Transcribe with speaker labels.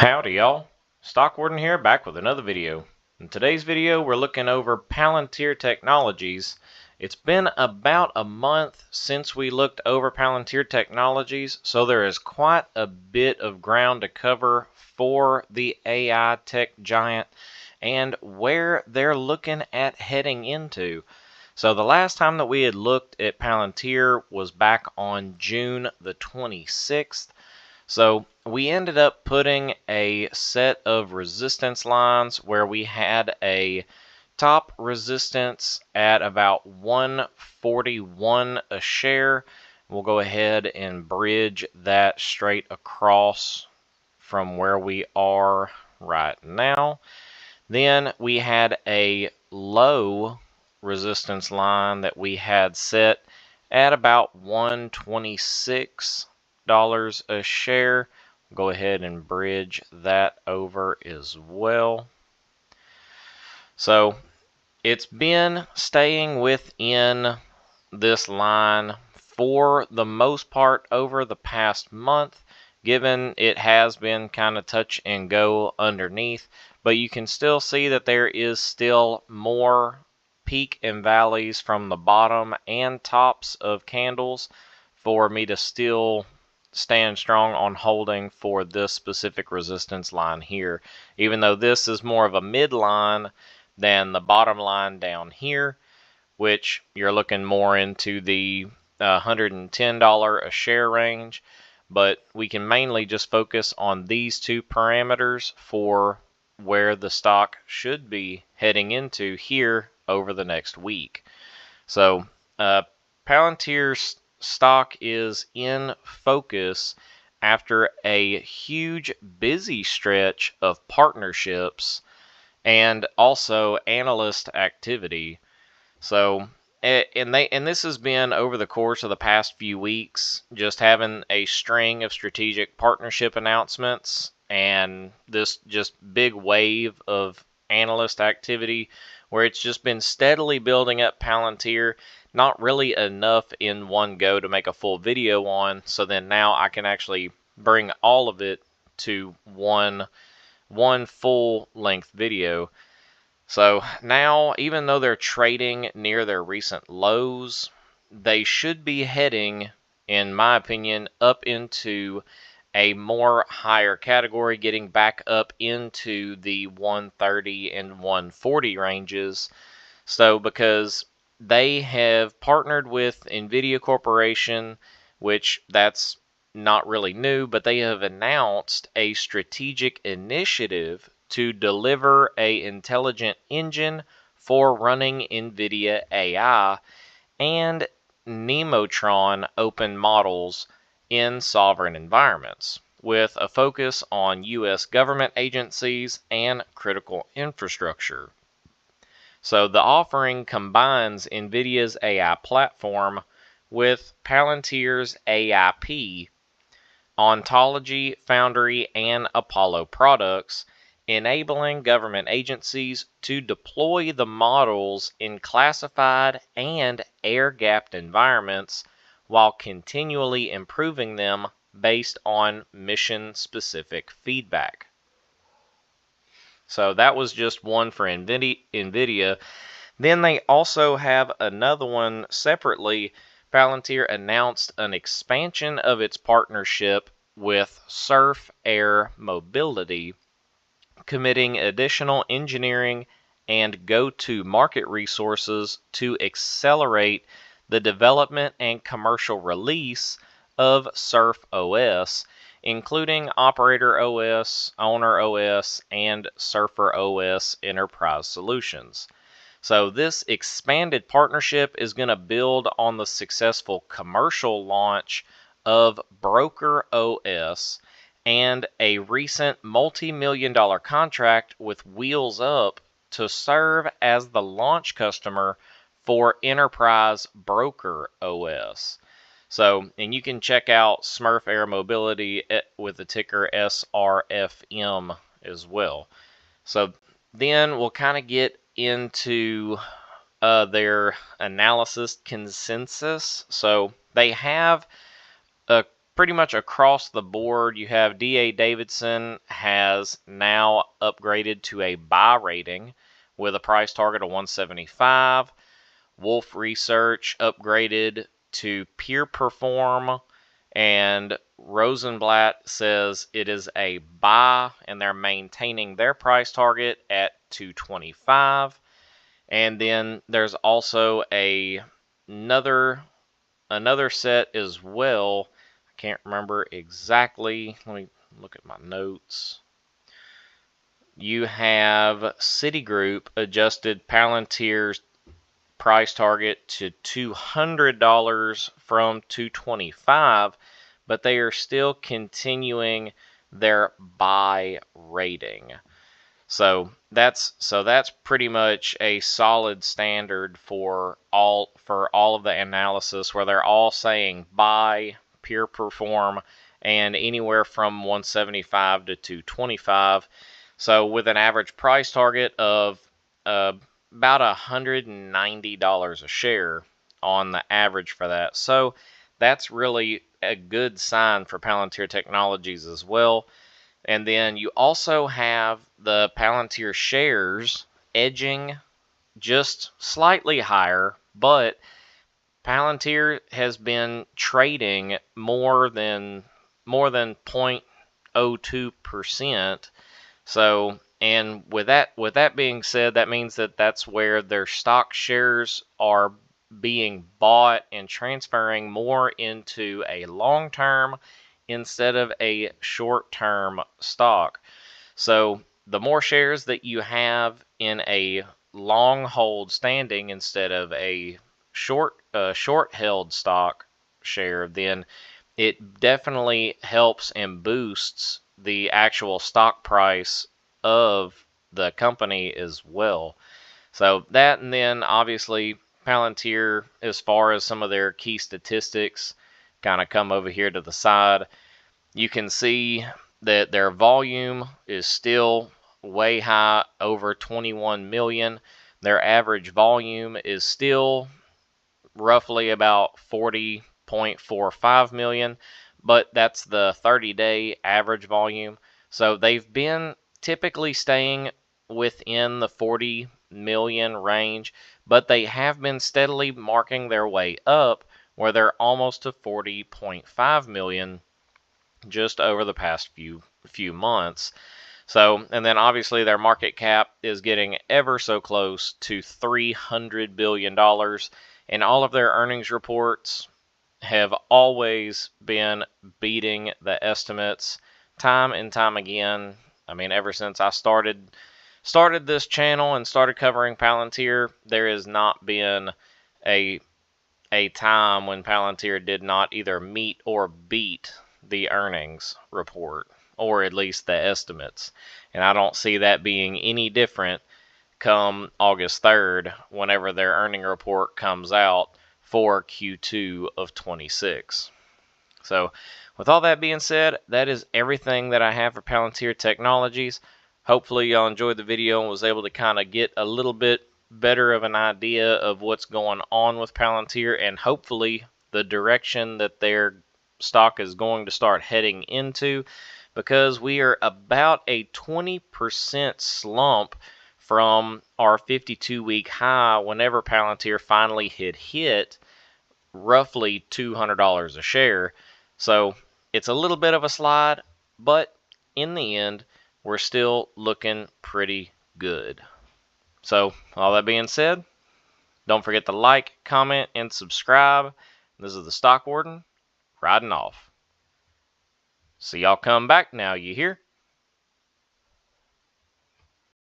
Speaker 1: Howdy y'all, Stock Warden here, back with another video. In today's video we're looking over Palantir Technologies. It's been about a month since we looked over Palantir Technologies, so there is quite a bit of ground to cover for the AI tech giant and where they're looking at heading into. So the last time that we had looked at Palantir was back on June the 26th. So we ended up putting a set of resistance lines where we had a top resistance at about 141 a share. We'll go ahead and bridge that straight across from where we are right now. Then we had a low resistance line that we had set at about 126 a share. Go ahead and bridge that over as well. So it's been staying within this line for the most part over the past month, given it has been kind of touch and go underneath, but you can still see that there is still more peak and valleys from the bottom and tops of candles for me to still stand strong on holding for this specific resistance line here, even though this is more of a midline than the bottom line down here, which you're looking more into the $110 a share range. But we can mainly just focus on these two parameters for where the stock should be heading into here over the next week. So Palantir's stock is in focus after a huge busy stretch of partnerships and also analyst activity. So and this has been over the course of the past few weeks, just having a string of strategic partnership announcements and this just big wave of analyst activity where it's just been steadily building up Palantir. Not really enough in one go to make a full video on, so then now I can actually bring all of it to one full length video. So now, even though they're trading near their recent lows, they should be heading, in my opinion, up into a more higher category, getting back up into the 130 and 140 ranges. So because they have partnered with NVIDIA Corporation, which that's not really new, but they have announced a strategic initiative to deliver a intelligent engine for running NVIDIA AI and Nemotron open models in sovereign environments, with a focus on U.S. government agencies and critical infrastructure. So the offering combines NVIDIA's AI platform with Palantir's AIP, Ontology, Foundry, and Apollo products, enabling government agencies to deploy the models in classified and air-gapped environments while continually improving them based on mission-specific feedback. So that was just one for NVIDIA. Then they also have another one separately. Palantir announced an expansion of its partnership with Surf Air Mobility, committing additional engineering and go-to-market resources to accelerate the development and commercial release of Surf OS, including Operator OS, Owner OS, and Surfer OS enterprise solutions. So this expanded partnership is going to build on the successful commercial launch of Broker OS and a recent multi-million-dollar contract with Wheels Up to serve as the launch customer for Enterprise Broker OS. So, and you can check out Smurf Air Mobility with the ticker SRFM as well. So then we'll kind of get into their analysis consensus. So they have a pretty much across the board, you have D.A. Davidson has now upgraded to a buy rating with a price target of 175. Wolf Research upgraded to peer perform, and Rosenblatt says it is a buy, and they're maintaining their price target at 225. And then there's also another set as well. I can't remember exactly. Let me look at my notes. You have Citigroup adjusted Palantir's price target to $200 from $225, but they are still continuing their buy rating. So that's pretty much a solid standard for all of the analysis, where they're all saying buy, peer perform, and anywhere from 175 to 225. So with an average price target of about $190 a share on the average for that. So that's really a good sign for Palantir Technologies as well. And then you also have the Palantir shares edging just slightly higher, but Palantir has been trading more than 0.02%. So, and with that being said, that means that that's where their stock shares are being bought and transferring more into a long-term instead of a short-term stock. So the more shares that you have in a long hold standing instead of a short held stock share, then it definitely helps and boosts the actual stock price of the company as well. So that, and then obviously Palantir, as far as some of their key statistics, kind of come over here to the side. You can see that their volume is still way high, over 21 million. Their average volume is still roughly about 40.45 million, but that's the 30-day average volume. So they've been typically staying within the 40 million range, but they have been steadily marking their way up, where they're almost to 40.5 million just over the past few months. So, and then obviously their market cap is getting ever so close to $300 billion, and all of their earnings reports have always been beating the estimates time and time again. I mean, ever since I started this channel and started covering Palantir, there has not been a time when Palantir did not either meet or beat the earnings report, or at least the estimates. And I don't see that being any different come August 3rd, whenever their earning report comes out for Q2 of 26. So with all that being said, that is everything that I have for Palantir Technologies. Hopefully y'all enjoyed the video and was able to kind of get a little bit better of an idea of what's going on with Palantir, and hopefully the direction that their stock is going to start heading into, because we are about a 20% slump from our 52-week high whenever Palantir finally hit roughly $200 a share. So it's a little bit of a slide, but in the end, we're still looking pretty good. So all that being said, don't forget to like, comment, and subscribe. This is the Stock Warden, riding off. See y'all come back now, you hear?